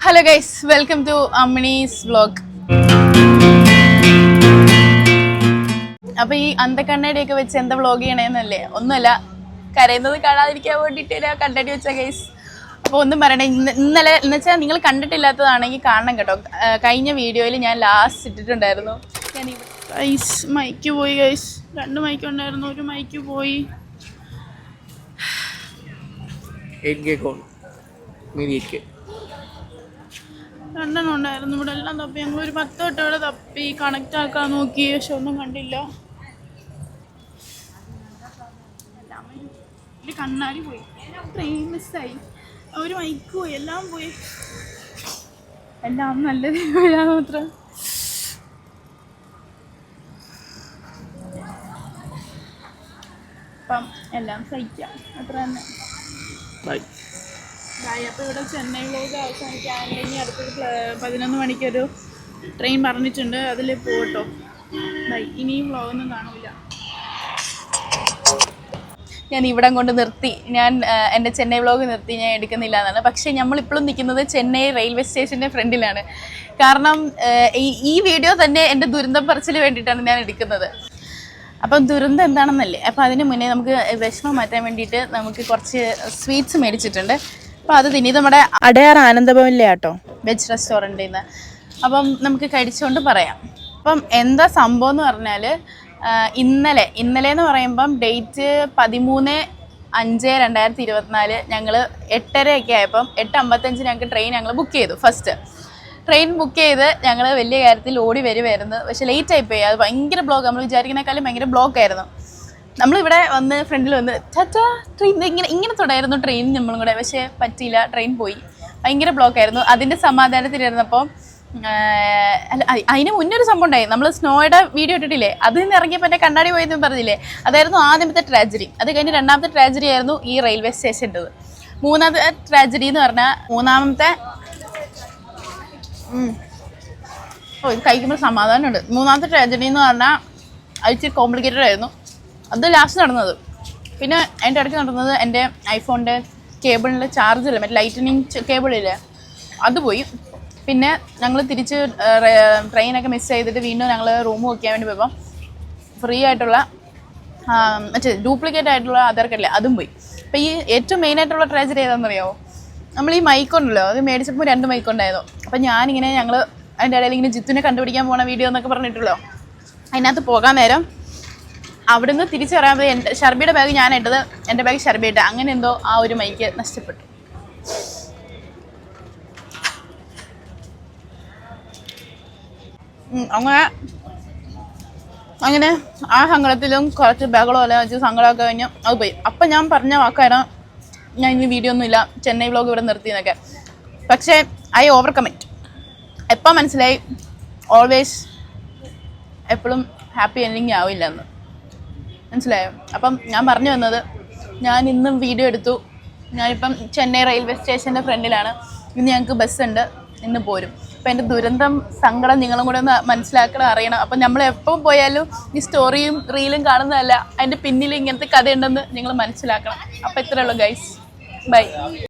Hello guys, welcome to Ammini's vlog. അപ്പോൾ ഈ അന്തക്കണ്ണയുടെയൊക്കെ വെച്ച് എന്താ വ്ലോഗ് ചെയ്യണേന്നല്ലേ? ഒന്നുമല്ല, കരയുന്നത് കാണാതിരിക്കാൻ വേണ്ടിയിട്ട് ഞാൻ കണ്ടടി വെച്ച ഗൈസ്. അപ്പോൾ ഒന്നും പറയണേ, ഇന്നലെ എന്ന് വെച്ചാൽ നിങ്ങൾ കണ്ടിട്ടില്ലാത്തതാണെങ്കിൽ കാണണം കേട്ടോ. കഴിഞ്ഞ വീഡിയോയിൽ ഞാൻ ലാസ്റ്റ് ഇട്ടിട്ടുണ്ടായിരുന്നു. ഗൈസ് മൈക്ക് പോയി ഗൈസ്, 2 മൈക്ക് ഉണ്ടായിരുന്നു, ഒരു മൈക്ക് പോയി. 8K മീഡിയ 8K 2 ഉണ്ടായിരുന്നു. ഇവിടെ എല്ലാം തപ്പി, ഞങ്ങളൊരു 10 വട്ടം ഇവിടെ തപ്പി കണക്റ്റ് ആക്കാൻ നോക്കി, പക്ഷെ ഒന്നും കണ്ടില്ല. കണ്ണാടി പോയി, ട്രെയിൻ മിസ്സായി, ഒരു മൈക്ക് പോയി, എല്ലാം പോയി. എല്ലാം നല്ലത് മാത്രം. അപ്പം എല്ലാം സഹിക്കാം, അത്ര തന്നെ. അപ്പോൾ ഇവിടെ ചെന്നൈ വ്ലോഗ് അവസാനിക്കാൻ ഇനി അടുത്തൊരു 11 മണിക്കൊരു ട്രെയിൻ പറഞ്ഞിട്ടുണ്ട്, അതിൽ പോകട്ടോ. ഇനിയും വ്ലോഗൊന്നും കാണില്ല. ഞാൻ ഇവിടെ കൊണ്ട് നിർത്തി, ഞാൻ എൻ്റെ ചെന്നൈ വ്ലോഗ് നിർത്തി, ഞാൻ എടുക്കുന്നില്ല എന്നാണ്. പക്ഷേ നമ്മളിപ്പോഴും നിൽക്കുന്നത് ചെന്നൈ റെയിൽവേ സ്റ്റേഷൻ്റെ ഫ്രണ്ടിലാണ്. കാരണം ഈ വീഡിയോ തന്നെ എൻ്റെ ദുരന്തം പറച്ചിൽ വേണ്ടിയിട്ടാണ് ഞാൻ എടുക്കുന്നത്. അപ്പം ദുരന്തം എന്താണെന്നല്ലേ, അപ്പോൾ അതിന് മുന്നേ നമുക്ക് വിഷമം മാറ്റാൻ വേണ്ടിയിട്ട് നമുക്ക് കുറച്ച് സ്വീറ്റ്സ് മേടിച്ചിട്ടുണ്ട്. അപ്പോൾ അത് തിന്നി നമ്മുടെ അടയാർ ആനന്ദഭവനിലെ ആട്ടോ, വെജ് റെസ്റ്റോറൻറ്റിൽ നിന്ന്. അപ്പം നമുക്ക് കഴിച്ചുകൊണ്ട് പറയാം. അപ്പം എന്താ സംഭവം എന്ന് പറഞ്ഞാൽ, ഇന്നലെ എന്ന് പറയുമ്പം ഡേറ്റ് 13/5/2024 ഞങ്ങൾ 8:30 ആയപ്പം 8:55 ഞങ്ങൾക്ക് ട്രെയിൻ ഞങ്ങൾ ബുക്ക് ചെയ്തു. ഫസ്റ്റ് ട്രെയിൻ ബുക്ക് ചെയ്ത് ഞങ്ങൾ വലിയ കാര്യത്തിൽ ഓടി വരുമായിരുന്നു. പക്ഷേ ലേറ്റ് ആയിപ്പോയി, അത് ഭയങ്കര ബ്ലോക്ക്, നമ്മൾ വിചാരിക്കുന്നേക്കാളും ഭയങ്കര ബ്ലോക്കായിരുന്നു. നമ്മളിവിടെ വന്ന് ഫ്രണ്ടിൽ വന്ന് ചാച്ചാ ട്രെയിൻ ഇങ്ങനെ തുടരുന്നു ട്രെയിൻ, നമ്മളും കൂടെ, പക്ഷേ പറ്റിയില്ല, ട്രെയിൻ പോയി, ഭയങ്കര ബ്ലോക്കായിരുന്നു. അതിൻ്റെ സമാധാനത്തിലിരുന്നപ്പോൾ അതിന് മുന്നൊരു സംഭവം ഉണ്ടായി. നമ്മൾ സ്നോയുടെ വീഡിയോ ഇട്ടിട്ടില്ലേ, അതിൽ നിന്ന് ഇറങ്ങിയപ്പോൾ എൻ്റെ കണ്ണാടി പോയെന്ന് പറഞ്ഞില്ലേ, അതായിരുന്നു ആദ്യത്തെ ട്രാജഡി. അത് കഴിഞ്ഞ് 2ാമത്തെ ട്രാജഡി ആയിരുന്നു ഈ റെയിൽവേ സ്റ്റേഷൻ്റെത്. 3ാമത്തെ ട്രാജഡി എന്ന് പറഞ്ഞാൽ, 3ാമത്തെ കഴിക്കുമ്പോൾ സമാധാനമുണ്ട്. 3ാമത്തെ ട്രാജഡി എന്ന് പറഞ്ഞാൽ അഴിച്ച് കോംപ്ലിക്കേറ്റഡ് ആയിരുന്നു. അത് ലാസ്റ്റ് നടന്നത്. പിന്നെ അതിൻ്റെ ഇടയ്ക്ക് നടന്നത് എൻ്റെ ഐഫോണിൻ്റെ കേബിളിൻ്റെ ചാർജില്ല, മറ്റേ ലൈറ്റനിങ് കേബിളില്ലേ, അത് പോയി. പിന്നെ ഞങ്ങൾ തിരിച്ച് ട്രെയിനൊക്കെ മിസ് ചെയ്തിട്ട് വീണ്ടും ഞങ്ങൾ റൂം വയ്ക്കാൻ വേണ്ടി പോയപ്പോൾ ഫ്രീ ആയിട്ടുള്ള മറ്റേ ഡ്യൂപ്ലിക്കേറ്റ് ആയിട്ടുള്ള ആധാർ കാർഡില്ലേ, അതും പോയി. അപ്പോൾ ഈ ഏറ്റവും മെയിനായിട്ടുള്ള ട്രാജഡി ഏതാണെന്നറിയാമോ? നമ്മൾ ഈ മൈക്കുണ്ടല്ലോ, അത് മേടിച്ചപ്പോൾ 2 മൈക്കുണ്ടായിരുന്നു. അപ്പോൾ ഞാനിങ്ങനെ ഞങ്ങൾ അതിൻ്റെ ഇടയിൽ ഇങ്ങനെ ജിത്തുനെ കണ്ടുപിടിക്കാൻ പോണ വീഡിയോ എന്നൊക്കെ പറഞ്ഞിട്ടുള്ളൂ. അതിനകത്ത് പോകാൻ നേരം അവിടെ നിന്ന് തിരിച്ചു പറയാൻ എൻ്റെ ഷർബിയുടെ ബാഗ് ഞാൻ ഇട്ടത്, എൻ്റെ ബാഗ് ഷർബി ഇട്ടത്, അങ്ങനെ എന്തോ ആ ഒരു മൈക്ക് നഷ്ടപ്പെട്ടു. അങ്ങനെ ആ സങ്കടത്തിലും കുറച്ച് ബഹളം അല്ല വെച്ച് സങ്കടമൊക്കെ കഴിഞ്ഞ് അത് പോയി. അപ്പം ഞാൻ പറഞ്ഞ വാക്കായിരുന്നു, ഞാൻ ഇനി വീഡിയോ ഒന്നുമില്ല, ചെന്നൈ വ്ലോഗ് ഇവിടെ നിർത്തിയെന്നൊക്കെ. പക്ഷേ ഐ ഓവർകം ഇറ്റ്. എപ്പോൾ മനസ്സിലായി ഓൾവേസ് എപ്പോഴും ഹാപ്പി എൻഡിങ് ആവില്ല എന്ന്, മനസ്സിലായോ? അപ്പം ഞാൻ പറഞ്ഞു വന്നത്, ഞാൻ ഇന്നും വീഡിയോ എടുത്തു. ഞാനിപ്പം ചെന്നൈ റെയിൽവേ സ്റ്റേഷൻ്റെ ഫ്രണ്ടിലാണ്. ഇന്ന് ഞങ്ങൾക്ക് ബസ്സുണ്ട്, ഇന്ന് പോരും. അപ്പം എൻ്റെ ദുരന്തം സങ്കടം നിങ്ങളും കൂടെ ഒന്ന് മനസ്സിലാക്കണം, അറിയണം. അപ്പം നമ്മൾ എപ്പോൾ പോയാലും ഈ സ്റ്റോറിയും റീലും കാണുന്നതല്ല, അതിൻ്റെ പിന്നിൽ ഇങ്ങനത്തെ കഥയുണ്ടെന്ന് നിങ്ങൾ മനസ്സിലാക്കണം. അപ്പം ഇത്രയേ ഉള്ളൂ ഗൈസ്, ബൈ.